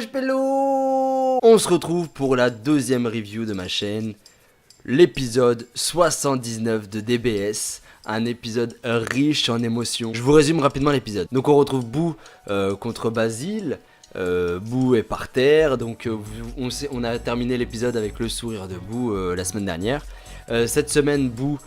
Pelou. On se retrouve pour la deuxième review de ma chaîne, l'épisode 79 de DBS, un épisode riche en émotions. Je vous résume rapidement l'épisode. Donc on retrouve Boo contre Basile. Boo est par terre, donc on a terminé l'épisode avec le sourire de Boo la semaine dernière. Cette semaine, Boo,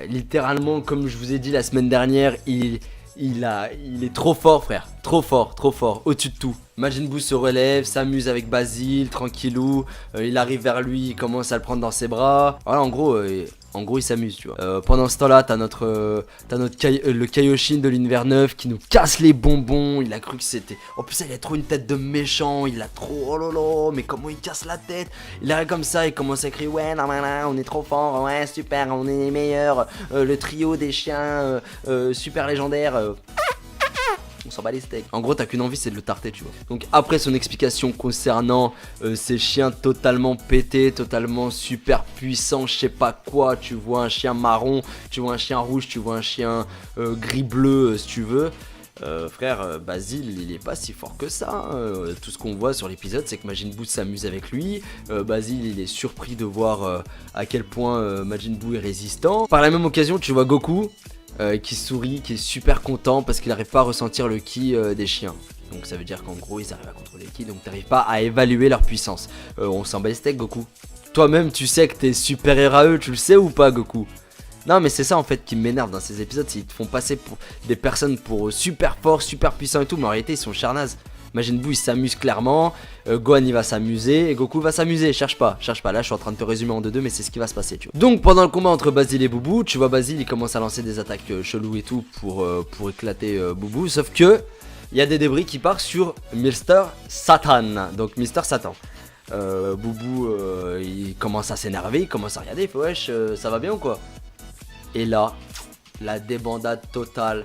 littéralement, comme je vous ai dit la semaine dernière, il est trop fort, frère. Trop fort, au-dessus de tout. Majin Buu se relève, s'amuse avec Basile, tranquillou. Il arrive vers lui, il commence à le prendre dans ses bras. Voilà, en gros, il s'amuse, tu vois. Pendant ce temps-là, t'as le Kaioshin de l'univers 9 qui nous casse les bonbons. Il a cru que c'était... En plus, il a trop une tête de méchant. Il a trop... Oh lolo, mais comment il casse la tête. Il arrive comme ça, il commence à crier: ouais, non, on est trop fort, ouais, super, on est les meilleurs. Le trio des chiens super légendaires. On s'en bat les steaks. En gros, t'as qu'une envie, c'est de le tarter, tu vois. Donc après son explication concernant ces chiens totalement pétés, totalement super puissants, je sais pas quoi. Tu vois un chien marron, tu vois un chien rouge, tu vois un chien gris-bleu, si tu veux. Frère, Basile, il est pas si fort que ça. Tout ce qu'on voit sur l'épisode, c'est que Majin Buu s'amuse avec lui. Basile, il est surpris de voir à quel point Majin Buu est résistant. Par la même occasion, tu vois Goku qui sourit, qui est super content parce qu'il n'arrive pas à ressentir le ki des chiens. Donc ça veut dire qu'en gros ils arrivent à contrôler le ki, donc t'arrives pas à évaluer leur puissance. On s'en bat les steaks, Goku. Toi-même tu sais que t'es supérieur à eux, tu le sais ou pas, Goku? Non, mais c'est ça en fait qui m'énerve dans ces épisodes, c'est qu'ils te font passer pour des personnes pour super forts, super puissants et tout, mais en réalité ils sont charnazes. Majin Buu il s'amuse clairement, Gohan il va s'amuser et Goku va s'amuser, cherche pas, là je suis en train de te résumer en 2-2 mais c'est ce qui va se passer, tu vois. Donc pendant le combat entre Basile et Boubou, tu vois Basile il commence à lancer des attaques cheloues et tout pour éclater Boubou, sauf que il y a des débris qui partent sur Mr. Satan, donc Mr. Satan. Boubou il commence à s'énerver, il commence à regarder, il fait wesh ça va bien ou quoi? Et là, la débandade totale.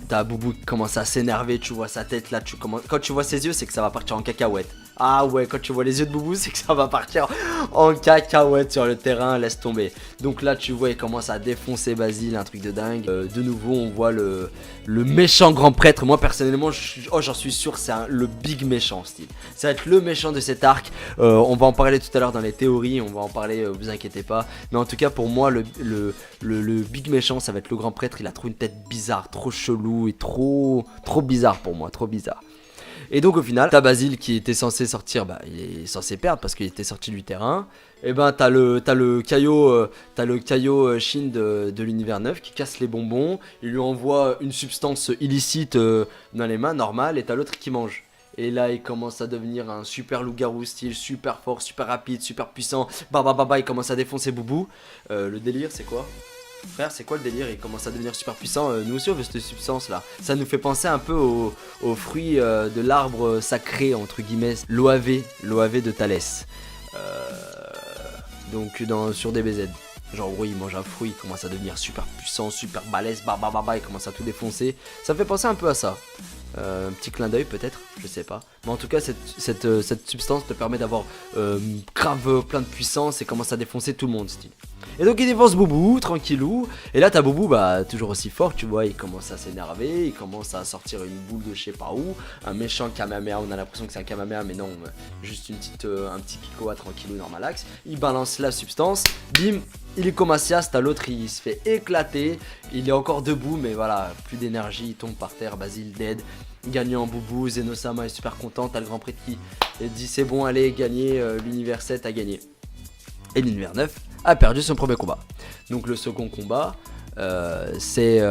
T'as Boubou qui commence à s'énerver, tu vois sa tête là, quand tu vois ses yeux, c'est que ça va partir en cacahuète. Ah ouais, quand tu vois les yeux de Boubou, c'est que ça va partir en cacahuète sur le terrain, laisse tomber. Donc là, tu vois, il commence à défoncer Basile, un truc de dingue. De nouveau, on voit le méchant grand prêtre. Moi, personnellement, j'en suis sûr, c'est le big méchant, style. Ça va être le méchant de cet arc. On va en parler tout à l'heure dans les théories, on va en parler, vous inquiétez pas. Mais en tout cas, pour moi, le big méchant, ça va être le grand prêtre. Il a trop une tête bizarre, trop chelou et trop bizarre pour moi, trop bizarre. Et donc au final, t'as Basile qui était censé sortir, bah il est censé perdre parce qu'il était sorti du terrain. Et ben t'as le Kaio Shin de l'univers 9 qui casse les bonbons. Il lui envoie une substance illicite dans les mains, normale, et t'as l'autre qui mange. Et là il commence à devenir un super loup-garou style, super fort, super rapide, super puissant. Il commence à défoncer Boubou. Le délire c'est quoi? Frère, c'est quoi le délire? Il commence à devenir super puissant. Nous aussi on veut cette substance là. Ça nous fait penser un peu au fruit de l'arbre sacré entre guillemets, l'OAV de Thalès. Donc sur DBZ. Genre en gros il mange un fruit, il commence à devenir super puissant, super balèze, il commence à tout défoncer. Ça me fait penser un peu à ça. Un petit clin d'œil peut-être, je sais pas. Mais en tout cas cette substance te permet d'avoir grave plein de puissance et commence à défoncer tout le monde style. Et donc il défonce Boubou, tranquillou. Et là t'as Boubou, bah toujours aussi fort, tu vois, il commence à s'énerver, il commence à sortir une boule de je sais pas où. Un méchant Kamehameha, on a l'impression que c'est un Kamehameha, mais non, juste un petit Kikoa tranquillou normalax. Il balance la substance, bim, il est comme Asias, t'as l'autre, il se fait éclater. Il est encore debout, mais voilà, plus d'énergie, il tombe par terre, Basile dead. Gagnant Boubou, Zenosama est super content, t'as le grand prêtre qui dit c'est bon, allez, gagner, l'univers 7 a gagné. Et l'univers 9 a perdu son premier combat. Donc le second combat, c'est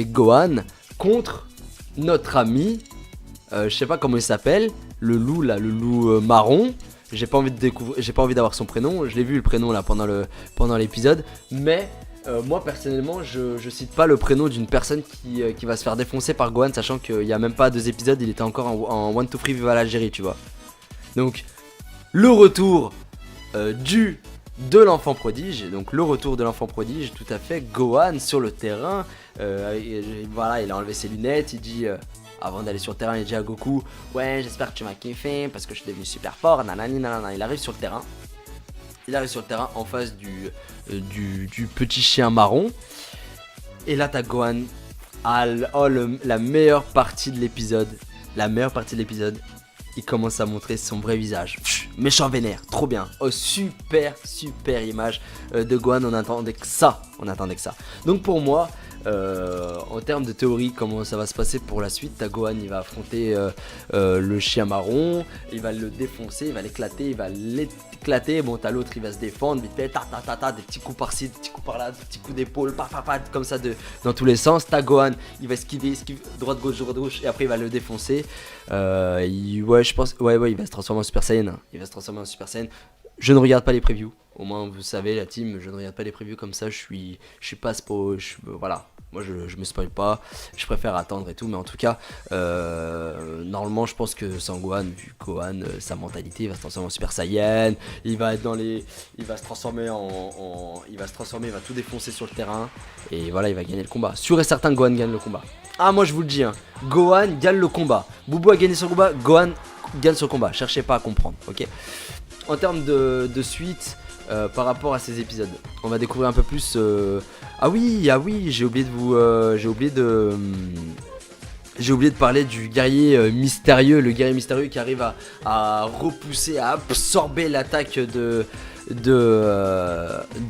Gohan contre notre ami, je sais pas comment il s'appelle, le loup là, le loup marron. J'ai pas envie d'avoir son prénom, je l'ai vu le prénom là pendant l'épisode, mais moi personnellement je cite pas le prénom d'une personne qui va se faire défoncer par Gohan, sachant qu'il y a même pas 2 épisodes, il était encore en 1-2-3 Viva l'Algérie, tu vois. Donc le retour de l'enfant prodige, donc le retour de l'enfant prodige, tout à fait, Gohan sur le terrain, voilà, il a enlevé ses lunettes, il dit, avant d'aller sur le terrain, il dit à Goku, ouais, j'espère que tu m'as kiffé, parce que je suis devenu super fort, nanani, nanana. Il arrive sur le terrain en face du petit chien marron, et là t'as Gohan, la meilleure partie de l'épisode, il commence à montrer son vrai visage. Méchant vénère, trop bien. Oh, super image de Gohan, on attendait que ça. Donc pour moi, en termes de théorie, comment ça va se passer pour la suite, t'as Gohan, il va affronter le chien marron, il va le défoncer, il va l'éclater, bon t'as l'autre, il va se défendre, vite fait, des petits coups par-ci, des petits coups par-là, des petits coups d'épaule, comme ça dans tous les sens. T'as Gohan, il va esquiver, droite gauche, et après il va le défoncer. Je pense, il va se transformer en Super Saiyan, Je ne regarde pas les previews. Au moins vous savez la team, je ne regarde pas les previews comme ça, je suis pas voilà. Moi je me spoil pas, je préfère attendre et tout, mais en tout cas normalement je pense que sans Gohan, vu Gohan, sa mentalité, il va se transformer en Super Saiyan, il va se transformer il va tout défoncer sur le terrain, et voilà, il va gagner le combat. Sûr et certain, Gohan gagne le combat. Ah, moi je vous le dis, Gohan gagne le combat. Boubou a gagné son combat, Gohan gagne son combat, cherchez pas à comprendre, ok. En termes de suite, par rapport à ces épisodes, on va découvrir un peu plus. Ah oui, j'ai oublié de parler du guerrier mystérieux, le guerrier mystérieux qui arrive à repousser, à absorber l'attaque de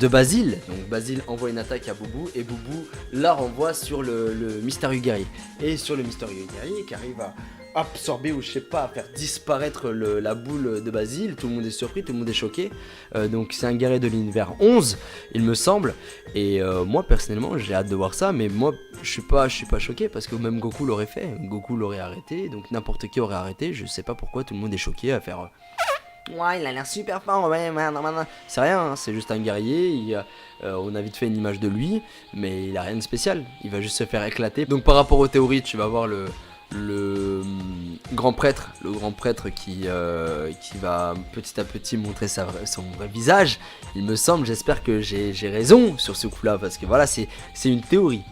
Basile. Donc Basile envoie une attaque à Boubou et Boubou la renvoie sur le mystérieux guerrier. Et sur le mystérieux guerrier qui arrive à absorber ou je sais pas, à faire disparaître la boule de Basile. Tout le monde est surpris, tout le monde est choqué. Donc c'est un guerrier de l'univers 11, il me semble. Et moi personnellement j'ai hâte de voir ça, mais moi je suis pas choqué parce que même Goku l'aurait fait. Goku l'aurait arrêté, donc n'importe qui aurait arrêté. Je sais pas pourquoi tout le monde est choqué à faire... Ouais, il a l'air super fort, c'est rien, c'est juste un guerrier, on a vite fait une image de lui, mais il a rien de spécial, il va juste se faire éclater. Donc par rapport aux théories, tu vas voir le grand prêtre, qui va petit à petit montrer son vrai visage, il me semble. J'espère que j'ai raison sur ce coup là, parce que voilà, c'est une théorie.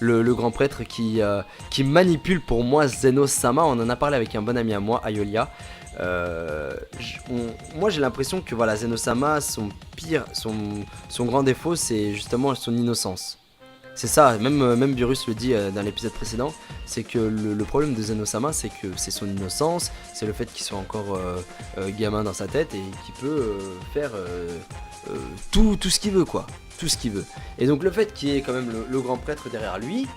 Le grand prêtre qui manipule pour moi Zeno-sama. On en a parlé avec un bon ami à moi, Ayolia. Moi j'ai l'impression que voilà, Zeno-sama, son grand défaut, c'est justement son innocence. C'est ça, même Virus le dit dans l'épisode précédent, c'est que le problème de Zeno-sama, c'est que c'est son innocence, c'est le fait qu'il soit encore gamin dans sa tête et qu'il peut faire tout ce qu'il veut, quoi. Tout ce qu'il veut. Et donc le fait qu'il y ait quand même le grand prêtre derrière lui,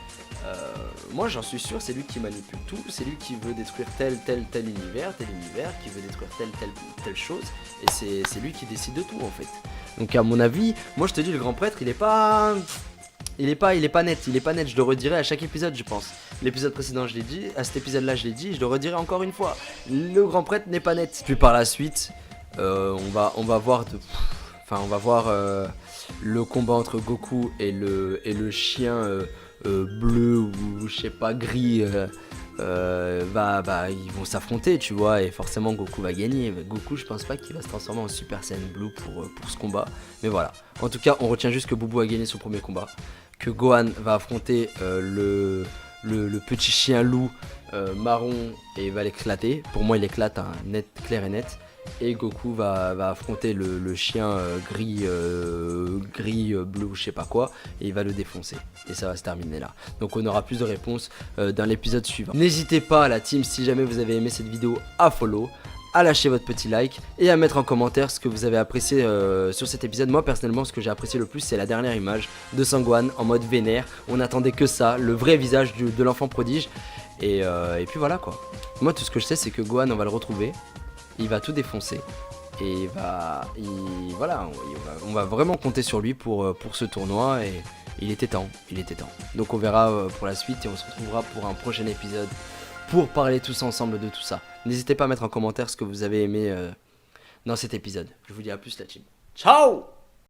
moi j'en suis sûr, c'est lui qui manipule tout, c'est lui qui veut détruire tel univers, qui veut détruire telle chose, et c'est lui qui décide de tout en fait. Donc à mon avis, moi je te dis, le grand prêtre, il est pas net, je le redirai à chaque épisode, je pense. L'épisode précédent je l'ai dit, à cet épisode là je l'ai dit, je le redirai encore une fois. Le grand prêtre n'est pas net. Puis par la suite, on va voir le combat entre Goku et le chien bleu ou je sais pas, gris. Ils vont s'affronter, tu vois, et forcément Goku va gagner. Mais Goku, je pense pas qu'il va se transformer en Super Saiyan Blue pour ce combat, mais voilà. En tout cas, on retient juste que Boubou a gagné son premier combat, que Gohan va affronter le petit chien loup marron et va l'éclater. Pour moi il éclate, clair et net. Et Goku va affronter le chien gris bleu ou je sais pas quoi, et il va le défoncer, et ça va se terminer là. Donc on aura plus de réponses dans l'épisode suivant. N'hésitez pas, la team, si jamais vous avez aimé cette vidéo, à follow, à lâcher votre petit like et à mettre en commentaire ce que vous avez apprécié sur cet épisode. Moi personnellement, ce que j'ai apprécié le plus, c'est la dernière image de Sangohan en mode vénère. On attendait que ça, le vrai visage de l'enfant prodige, et puis voilà quoi. Moi tout ce que je sais, c'est que Gohan, on va le retrouver, il va tout défoncer, et on va vraiment compter sur lui pour ce tournoi, et il était temps. Donc on verra pour la suite, et on se retrouvera pour un prochain épisode pour parler tous ensemble de tout ça. N'hésitez pas à mettre en commentaire ce que vous avez aimé dans cet épisode. Je vous dis à plus, la team. Ciao!